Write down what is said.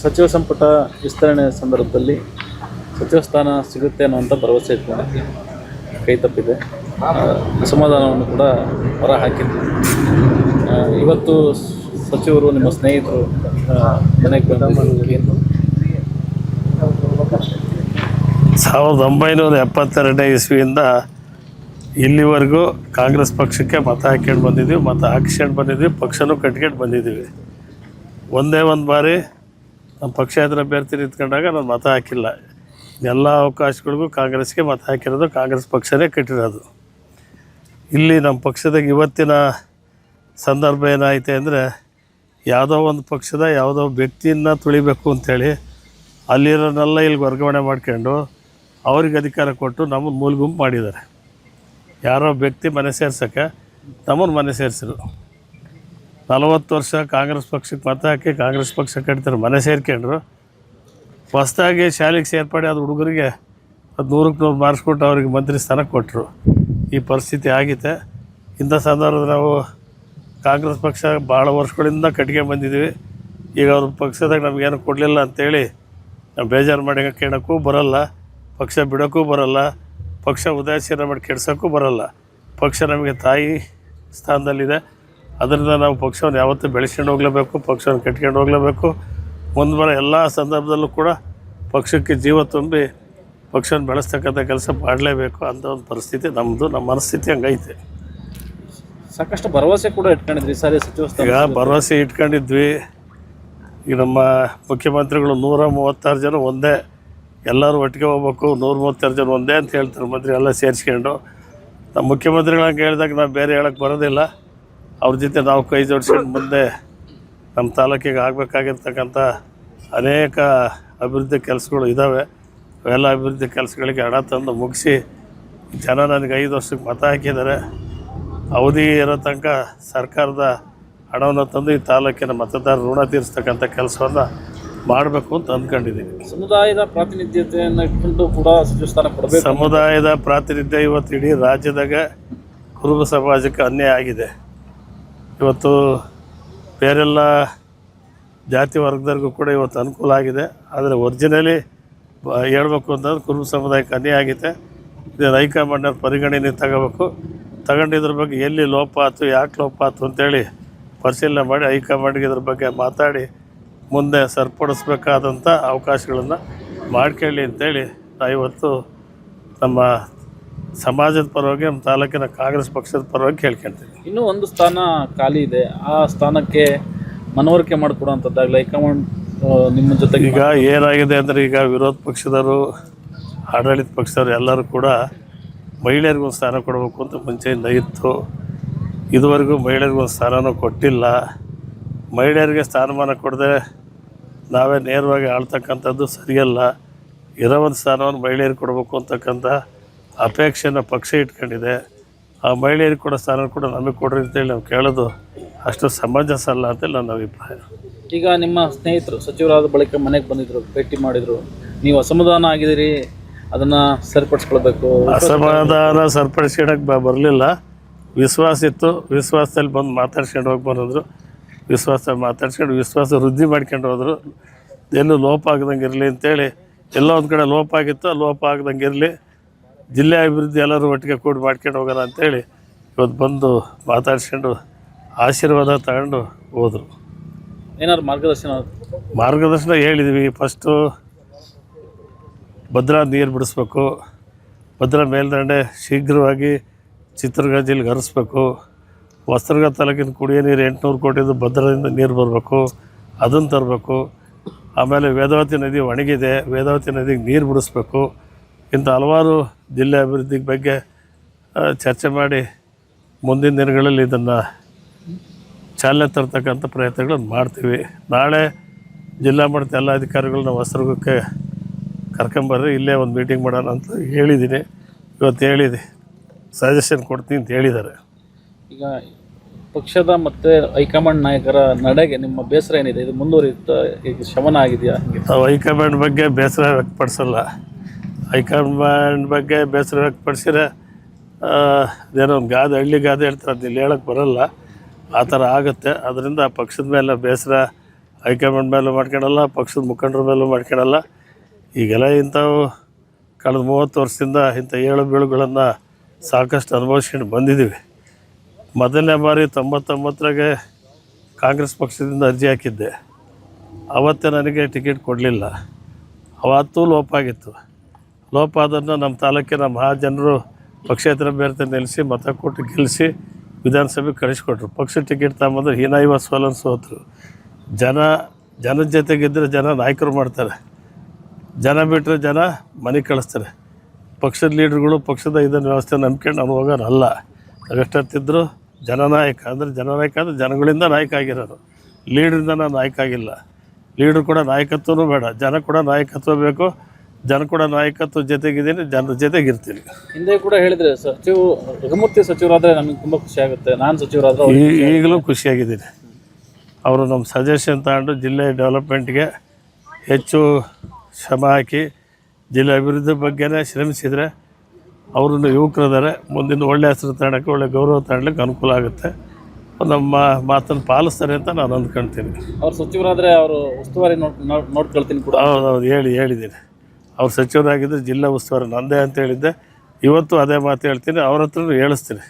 ಸಚಿವ ಸಂಪುಟ ವಿಸ್ತರಣೆ ಸಂದರ್ಭದಲ್ಲಿ ಸಚಿವ ಸ್ಥಾನ ಸಿಗುತ್ತೆ ಅನ್ನುವಂಥ ಭರವಸೆ ಇಟ್ಕೊಂಡಿದ್ದೆ, ಕೈ ತಪ್ಪಿದೆ. ಅಸಮಾಧಾನವನ್ನು ಕೂಡ ಹೊರ ಹಾಕಿದ್ವಿ. ಇವತ್ತು ಸಚಿವರು ನಿಮ್ಮ ಸ್ನೇಹಿತರು ಮನೆಗೆ ಬಂದು 1972 ಇಸ್ವಿಯಿಂದ ಇಲ್ಲಿವರೆಗೂ ಕಾಂಗ್ರೆಸ್ ಪಕ್ಷಕ್ಕೆ ಮತ ಹಾಕ್ಕೊಂಡು ಬಂದಿದ್ದೀವಿ, ಮತ ಹಾಕ್ಸ್ಕೊಂಡು ಬಂದಿದ್ದೀವಿ, ಪಕ್ಷನೂ ಕಟ್ಕೊಂಡು ಬಂದಿದ್ದೀವಿ. ಒಂದೇ ಒಂದು ಬಾರಿ ನಮ್ಮ ಪಕ್ಷೇತರ ಅಭ್ಯರ್ಥಿ ನಿಂತ್ಕೊಂಡಾಗ ನಾನು ಮತ ಹಾಕಿಲ್ಲ. ಎಲ್ಲ ಅವಕಾಶಗಳಿಗೂ ಕಾಂಗ್ರೆಸ್ಗೆ ಮತ ಹಾಕಿರೋದು, ಕಾಂಗ್ರೆಸ್ ಪಕ್ಷನೇ ಕಟ್ಟಿರೋದು. ಇಲ್ಲಿ ನಮ್ಮ ಪಕ್ಷದಾಗ ಇವತ್ತಿನ ಸಂದರ್ಭ ಏನಾಯ್ತು ಅಂದರೆ, ಯಾವುದೋ ಒಂದು ಪಕ್ಷದ ಯಾವುದೋ ವ್ಯಕ್ತಿಯನ್ನು ತುಳಿಬೇಕು ಅಂಥೇಳಿ ಅಲ್ಲಿರೋನೆಲ್ಲ ಇಲ್ಲಿಗೆ ವರ್ಗಾವಣೆ ಮಾಡ್ಕೊಂಡು ಅವ್ರಿಗೆ ಅಧಿಕಾರ ಕೊಟ್ಟು ನಮ್ಮನ್ನು ಮೂಲ ಗುಂಪು ಮಾಡಿದ್ದಾರೆ. ಯಾರೋ ವ್ಯಕ್ತಿ ಮನೆ ಸೇರ್ಸೋಕ್ಕೆ ನಮ್ಮನ್ನು ಮನೆ ಸೇರಿಸಿರು. 40 ವರ್ಷ ಕಾಂಗ್ರೆಸ್ ಪಕ್ಷಕ್ಕೆ ಮತ ಹಾಕಿ ಕಾಂಗ್ರೆಸ್ ಪಕ್ಷ ಕಟ್ತಾರೆ, ಮನೆ ಸೇರ್ಕೊಂಡ್ರು. ಹೊಸದಾಗಿ ಶಾಲೆಗೆ ಸೇರ್ಪಡೆ ಆದ ಹುಡುಗರಿಗೆ 100ಕ್ಕೆ 100 ಮಾರ್ಕ್ಸ್ ಕೊಟ್ಟು ಅವ್ರಿಗೆ ಮಂತ್ರಿ ಸ್ಥಾನ ಕೊಟ್ಟರು. ಈ ಪರಿಸ್ಥಿತಿ ಆಗಿತ್ತೆ. ಇಂಥ ಸಂದರ್ಭದಲ್ಲಿ ನಾವು ಕಾಂಗ್ರೆಸ್ ಪಕ್ಷ ಭಾಳ ವರ್ಷಗಳಿಂದ ಕಟ್ಕೊಂಡು ಬಂದಿದ್ದೀವಿ. ಈಗ ಅವ್ರ ಪಕ್ಷದಾಗ ನಮಗೇನು ಕೊಡಲಿಲ್ಲ ಅಂಥೇಳಿ ನಾವು ಬೇಜಾರು ಮಾಡಿ ಕೇಳೋಕ್ಕೂ ಬರೋಲ್ಲ, ಪಕ್ಷ ಬಿಡೋಕ್ಕೂ ಬರೋಲ್ಲ, ಪಕ್ಷ ಉದಾಸೀನ ಮಾಡಿ ಕೆಡ್ಸೋಕ್ಕೂ ಬರೋಲ್ಲ. ಪಕ್ಷ ನಮಗೆ ತಾಯಿ ಸ್ಥಾನದಲ್ಲಿದೆ. ಅದರಿಂದ ನಾವು ಪಕ್ಷವನ್ನು ಯಾವತ್ತೂ ಬೆಳೆಸ್ಕೊಂಡು ಹೋಗಲೇಬೇಕು, ಪಕ್ಷವನ್ನು ಕಟ್ಕೊಂಡು ಹೋಗಲೇಬೇಕು. ಮುಂದೆ ಬರೋ ಎಲ್ಲ ಸಂದರ್ಭದಲ್ಲೂ ಕೂಡ ಪಕ್ಷಕ್ಕೆ ಜೀವ ತುಂಬಿ ಪಕ್ಷವನ್ನು ಬೆಳೆಸ್ತಕ್ಕಂಥ ಕೆಲಸ ಮಾಡಲೇಬೇಕು ಅಂತ ಒಂದು ಪರಿಸ್ಥಿತಿ ನಮ್ಮದು. ನಮ್ಮ ಮನಸ್ಥಿತಿ ಹಂಗೈತೆ. ಸಾಕಷ್ಟು ಭರವಸೆ ಕೂಡ ಇಟ್ಕೊಂಡಿದ್ರಿ ಸಾರಿ ಸಚಿವ ಸ್ಥಾನ. ಈಗ ಭರವಸೆ ಇಟ್ಕೊಂಡಿದ್ವಿ. ಈಗ ನಮ್ಮ ಮುಖ್ಯಮಂತ್ರಿಗಳು 136 ಜನ ಒಂದೇ, ಎಲ್ಲರೂ ಒಟ್ಟಿಗೆ ಹೋಗ್ಬೇಕು, 136 ಜನ ಒಂದೇ ಅಂತ ಹೇಳ್ತಾರೆ ಮಂತ್ರಿ ಎಲ್ಲ ಸೇರಿಸ್ಕೊಂಡು. ನಮ್ಮ ಮುಖ್ಯಮಂತ್ರಿಗಳಂಗೆ ಹೇಳಿದಾಗ ನಾವು ಬೇರೆ ಹೇಳೋಕ್ಕೆ ಬರೋದಿಲ್ಲ. ಅವ್ರ ಜೊತೆ ನಾವು ಕೈ ಜೋಡಿಸ್ಕೊಂಡು ಮುಂದೆ ನಮ್ಮ ತಾಲೂಕಿಗೆ ಆಗಬೇಕಾಗಿರ್ತಕ್ಕಂಥ ಅನೇಕ ಅಭಿವೃದ್ಧಿ ಕೆಲಸಗಳು ಇದ್ದಾವೆ. ಅವೆಲ್ಲ ಅಭಿವೃದ್ಧಿ ಕೆಲಸಗಳಿಗೆ ಹಣ ತಂದು ಮುಗಿಸಿ ಜನ ನನಗೆ 5 ವರ್ಷಕ್ಕೆ ಮತ ಹಾಕಿದ್ದಾರೆ. ಅವಧಿ ಇರೋ ತನಕ ಸರ್ಕಾರದ ಹಣವನ್ನು ತಂದು ಈ ತಾಲೂಕಿನ ಮತದಾರ ಋಣ ತೀರಿಸ್ತಕ್ಕಂಥ ಕೆಲಸವನ್ನು ಮಾಡಬೇಕು ಅಂತ ಅಂದ್ಕೊಂಡಿದ್ದೀನಿ. ಸಮುದಾಯದ ಪ್ರಾತಿನಿಧ್ಯತೆಯನ್ನು ಇಟ್ಕೊಂಡು ಕೂಡ ಸಚಿವ ಸ್ಥಾನ ಕೊಡಬೇಕು. ಸಮುದಾಯದ ಪ್ರಾತಿನಿಧ್ಯ ಇವತ್ತು ಇಡೀ ರಾಜ್ಯದಾಗ ಕುರುಬ ಸಮಾಜಕ್ಕೆ ಅನ್ಯಾಯ ಆಗಿದೆ. ಇವತ್ತು ಬೇರೆಲ್ಲ ಜಾತಿ ವರ್ಗದವ್ರಿಗೂ ಕೂಡ ಇವತ್ತು ಅನುಕೂಲ ಆಗಿದೆ. ಆದರೆ ಒರಿಜಿನಲಿ ಹೇಳ್ಬೇಕು ಅಂತಂದ್ರೆ ಕುರುಬ ಸಮುದಾಯಕ್ಕೆ ಅನ್ಯಾಯ ಆಗಿದೆ. ಇದನ್ನು ಹೈಕಮಾಂಡ್ನ ಪರಿಗಣನೆ ತಗೋಬೇಕು. ತಗೊಂಡಿದ್ರ ಬಗ್ಗೆ ಎಲ್ಲಿ ಲೋಪ ಆಯ್ತು, ಯಾಕೆ ಲೋಪ ಆಯ್ತು ಅಂತೇಳಿ ಪರಿಶೀಲನೆ ಮಾಡಿ ಹೈಕಮಾಂಡ್ಗೆ ಇದ್ರ ಬಗ್ಗೆ ಮಾತಾಡಿ ಮುಂದೆ ಸರಿಪಡಿಸ್ಬೇಕಾದಂಥ ಅವಕಾಶಗಳನ್ನು ಮಾಡ್ಕೊಳ್ಳಿ ಅಂತೇಳಿ ನಾವು ಇವತ್ತು ನಮ್ಮ ಸಮಾಜದ ಪರವಾಗಿ, ನಮ್ಮ ತಾಲೂಕಿನ ಕಾಂಗ್ರೆಸ್ ಪಕ್ಷದ ಪರವಾಗಿ ಕೇಳ್ಕೊಳ್ತೀವಿ. ಇನ್ನೂ ಒಂದು ಸ್ಥಾನ ಖಾಲಿ ಇದೆ, ಆ ಸ್ಥಾನಕ್ಕೆ ಮನವರಿಕೆ ಮಾಡಿಕೊಡುವಂಥದ್ದಾಗಲಿ ಹೈಕಮಾಂಡ್ ನಿಮ್ಮ ಜೊತೆಗೆ. ಈಗ ಏನಾಗಿದೆ ಅಂದರೆ, ಈಗ ವಿರೋಧ ಪಕ್ಷದವರು, ಆಡಳಿತ ಪಕ್ಷದವರು ಎಲ್ಲರೂ ಕೂಡ ಮಹಿಳೆಯರಿಗೊಂದು ಸ್ಥಾನ ಕೊಡಬೇಕು ಅಂತ ಮುಂಚೆಯಿಂದ ಇತ್ತು. ಇದುವರೆಗೂ ಮಹಿಳೆಯರಿಗೊಂದು ಸ್ಥಾನನೂ ಕೊಟ್ಟಿಲ್ಲ. ಮಹಿಳೆಯರಿಗೆ ಸ್ಥಾನಮಾನ ಕೊಡದೆ ನಾವೇ ನೇರವಾಗಿ ಆಳ್ತಕ್ಕಂಥದ್ದು ಸರಿಯಲ್ಲ. ಇರೋ ಒಂದು ಸ್ಥಾನವನ್ನು ಮಹಿಳೆಯರಿಗೆ ಕೊಡಬೇಕು ಅಂತಕ್ಕಂಥ ಅಪೇಕ್ಷೆನ ಪಕ್ಷ ಇಟ್ಕೊಂಡಿದೆ. ಆ ಮಹಿಳೆಯರಿಗೆ ಕೊಡೋ ಸ್ಥಾನ ಕೂಡ ನಮಗೆ ಕೊಡ್ರಿ ಅಂತೇಳಿ ನಾವು ಕೇಳೋದು ಅಷ್ಟು ಸಮಂಜಸ ಅಲ್ಲ ಅಂತೇಳಿ ನನ್ನ ಅಭಿಪ್ರಾಯ. ಈಗ ನಿಮ್ಮ ಸ್ನೇಹಿತರು ಸಚಿವರಾದ ಬಳಿಕ ಮನೆಗೆ ಬಂದಿದ್ದರು, ಭೇಟಿ ಮಾಡಿದರು, ನೀವು ಅಸಮಾಧಾನ ಆಗಿದ್ದೀರಿ, ಅದನ್ನು ಸರಿಪಡಿಸ್ಕೊಳ್ಬೇಕು. ಅಸಮಾಧಾನ ಸರಿಪಡಿಸ್ಕೊಳಕ್ಕೆ ಬರಲಿಲ್ಲ. ವಿಶ್ವಾಸ ಇತ್ತು. ವಿಶ್ವಾಸದಲ್ಲಿ ಬಂದು ಮಾತಾಡ್ಸ್ಕೊಂಡು ಹೋಗಿ ಬಂದಿದ್ರು. ವಿಶ್ವಾಸದಲ್ಲಿ ಮಾತಾಡ್ಸ್ಕೊಂಡು ವಿಶ್ವಾಸ ವೃದ್ಧಿ ಮಾಡ್ಕೊಂಡು ಹೋದರು. ಎಲ್ಲೂ ಲೋಪ ಆಗದಂಗೆ ಇರಲಿ ಅಂತೇಳಿ. ಎಲ್ಲೋ ಒಂದು ಕಡೆ ಲೋಪ ಆಗಿತ್ತು, ಲೋಪ ಆಗದಂಗೆ ಇರಲಿ, ಜಿಲ್ಲೆ ಅಭಿವೃದ್ಧಿ ಎಲ್ಲರೂ ಒಟ್ಟಿಗೆ ಕೂಡಿ ಮಾಡ್ಕೊಂಡು ಹೋಗೋಣ ಅಂತೇಳಿ ಇವತ್ತು ಬಂದು ಮಾತಾಡ್ಸ್ಕೊಂಡು ಆಶೀರ್ವಾದ ತಗೊಂಡು ಹೋದರು. ಏನಾದ್ರು ಮಾರ್ಗದರ್ಶನ ಹೇಳಿದ್ವಿ. ಫಸ್ಟು ಭದ್ರಾ ನೀರು ಬಿಡಿಸ್ಬೇಕು, ಭದ್ರಾ ಮೇಲ್ದಂಡೆ ಶೀಘ್ರವಾಗಿ ಚಿತ್ರದುರ್ಗ ಜಿಲ್ಲೆಗೆ ಹರಿಸ್ಬೇಕು. ಹೊಸದುರ್ಗ ತಾಲೂಕಿನ ಕುಡಿಯೋ ನೀರು 800 ಕೋಟಿದು ಭದ್ರದಿಂದ ನೀರು ಬರಬೇಕು, ಅದನ್ನು ತರಬೇಕು. ಆಮೇಲೆ ವೇದಾವತಿ ನದಿ ಒಣಗಿದೆ, ವೇದಾವತಿ ನದಿಗೆ ನೀರು ಬಿಡಿಸ್ಬೇಕು. ಇಂಥ ಹಲವಾರು ಜಿಲ್ಲೆ ಅಭಿವೃದ್ಧಿ ಬಗ್ಗೆ ಚರ್ಚೆ ಮಾಡಿ ಮುಂದಿನ ದಿನಗಳಲ್ಲಿ ಇದನ್ನು ಚಾಲನೆ ತರ್ತಕ್ಕಂಥ ಪ್ರಯತ್ನಗಳನ್ನು ಮಾಡ್ತೀವಿ. ನಾಳೆ ಜಿಲ್ಲಾ ಮಟ್ಟದ ಎಲ್ಲ ಅಧಿಕಾರಿಗಳನ್ನ ಹೊಸದುರ್ಗಕ್ಕೆ ಕರ್ಕೊಂಬರ್ರಿ, ಇಲ್ಲೇ ಒಂದು ಮೀಟಿಂಗ್ ಮಾಡೋಣ ಅಂತ ಹೇಳಿದ್ದೀನಿ. ಇವತ್ತು ಹೇಳಿದೆ, ಸಜೆಷನ್ ಕೊಡ್ತೀನಿ ಅಂತ ಹೇಳಿದ್ದಾರೆ. ಈಗ ಪಕ್ಷದ ಮತ್ತು ಹೈಕಮಾಂಡ್ ನಾಯಕರ ನಡೆಗೆ ನಿಮ್ಮ ಬೇಸರ ಏನಿದೆ? ಇದು ಮುಂದುವರಿಯುತ್ತಾ, ಈಗ ಶಮನ ಆಗಿದೆಯಾ? ನಾವು ಹೈಕಮಾಂಡ್ ಬಗ್ಗೆ ಬೇಸರ ವ್ಯಕ್ತಪಡಿಸಲ್ಲ. ಹೈಕಮಾಂಡ್ ಬಗ್ಗೆ ಬೇಸರ ವ್ಯಕ್ತಪಡಿಸಿದ್ರೆ ಅದೇನೋ ಒಂದು ಹಳ್ಳಿ ಗಾದೆ ಹೇಳ್ತಾರೆ, ಅದನ್ನ ಹೇಳೋಕ್ಕೆ ಬರೋಲ್ಲ. ಆ ಥರ ಆಗುತ್ತೆ. ಅದರಿಂದ ಪಕ್ಷದ ಮೇಲೆ ಬೇಸರ ಹೈಕಮಾಂಡ್ ಮೇಲೂ ಮಾಡ್ಕೊಳಲ್ಲ, ಪಕ್ಷದ ಮುಖಂಡರ ಮೇಲೂ ಮಾಡ್ಕೊಳಲ್ಲ. ಈಗೆಲ್ಲ ಇಂಥವು ಕಳೆದ 30 ವರ್ಷದಿಂದ ಇಂಥ ಏಳು ಬೀಳುಗಳನ್ನು ಸಾಕಷ್ಟು ಅನುಭವಿಸ್ಕೊಂಡು ಬಂದಿದ್ದೀವಿ. ಮೊದಲನೇ ಬಾರಿ 99ರಾಗೆ ಕಾಂಗ್ರೆಸ್ ಪಕ್ಷದಿಂದ ಅರ್ಜಿ ಹಾಕಿದ್ದೆ. ಆವತ್ತೇ ನನಗೆ ಟಿಕೆಟ್ ಕೊಡಲಿಲ್ಲ. ಅವತ್ತೂ ಲೋಪ ಆಗಿತ್ತು. ಲೋಪ ಅದನ್ನು ನಮ್ಮ ತಾಲೂಕಿನ ಮಹಾಜನರು ಪಕ್ಷೇತರ ಬೇರೆ ನಿಲ್ಲಿಸಿ ಮತ ಕೊಟ್ಟು ಗೆಲ್ಲಿಸಿ ವಿಧಾನಸಭೆಗೆ ಕಳಿಸ್ಕೊಟ್ರು. ಪಕ್ಷದ ಟಿಕೆಟ್ ತಗೊಂಬಂದ್ರೆ ಹೀನಾಯಿ ಸೋಲನ್ ಸೋತರು. ಜನದ ಜೊತೆಗಿದ್ದರೆ ಜನ ನಾಯಕರು ಮಾಡ್ತಾರೆ, ಜನ ಬಿಟ್ಟರೆ ಜನ ಮನೆಗೆ ಕಳಿಸ್ತಾರೆ. ಪಕ್ಷದ ಲೀಡ್ರುಗಳು ಪಕ್ಷದ ಇದನ್ನು ವ್ಯವಸ್ಥೆ ನಂಬ್ಕೊಂಡು ನಾನು ಹೋಗೋರಲ್ಲ. ಅಗಷ್ಟತ್ತಿದ್ದರು ಜನನಾಯಕ ಅಂದರೆ ಜನಗಳಿಂದ ನಾಯಕ ಆಗಿರೋರು, ಲೀಡ್ರಿಂದ ನಾನು ನಾಯಕ ಆಗಿಲ್ಲ. ಲೀಡ್ರು ಕೂಡ ನಾಯಕತ್ವನೂ ಬೇಡ, ಜನ ಕೂಡ ನಾಯಕತ್ವ ಬೇಕು. ಜನ ಕೂಡ ನಾಯಕತ್ವ ಜೊತೆಗಿದ್ದೀನಿ, ಜನರ ಜೊತೆಗಿರ್ತೀನಿ. ಹಿಂದೆ ಕೂಡ ಹೇಳಿದ್ರೆ ರಘುಮೂರ್ತಿ ಸಚಿವರಾದರೆ ನಮಗೆ ತುಂಬ ಖುಷಿ ಆಗುತ್ತೆ, ನಾನು ಸಚಿವರಾದ್ರೆ ಈಗಲೂ ಖುಷಿಯಾಗಿದ್ದೀನಿ. ಅವರು ನಮ್ಮ ಸಜೆಷನ್ ತಗೊಂಡು ಜಿಲ್ಲೆ ಡೆವಲಪ್ಮೆಂಟ್ಗೆ ಹೆಚ್ಚು ಶ್ರಮ ಹಾಕಿ ಜಿಲ್ಲೆ ಅಭಿವೃದ್ಧಿ ಬಗ್ಗೆನೇ ಶ್ರಮಿಸಿದರೆ ಅವ್ರನ್ನ ಯುವಕರಿದ್ದಾರೆ, ಮುಂದಿನ ಒಳ್ಳೆ ಹೆಸರು ತಗೊಳ್ಳೋಕ್ಕೆ ಒಳ್ಳೆ ಗೌರವ ತಗೊಳ್ಳೋಕ್ಕೆ ಅನುಕೂಲ ಆಗುತ್ತೆ. ನಮ್ಮ ಮಾತನ್ನು ಪಾಲಿಸ್ತಾರೆ ಅಂತ ನಾನು ಅಂದ್ಕೊಳ್ತೀನಿ. ಅವ್ರು ಸಚಿವರಾದರೆ ಅವರು ಉಸ್ತುವಾರಿ ನೋಡ್ಕೊಳ್ತೀನಿ ಕೂಡ. ಹೌದು ಹೇಳಿದ್ದೀನಿ. ಅವ್ರು ಸಚಿವರಾಗಿದ್ದರೆ ಜಿಲ್ಲಾ ಉಸ್ತುವಾರಿ ನಂದೇ ಅಂತ ಹೇಳಿದ್ದೆ. ಇವತ್ತು ಅದೇ ಮಾತು ಹೇಳ್ತೀನಿ, ಅವ್ರ ಹತ್ರನೂ ಹೇಳಿಸ್ತೀನಿ.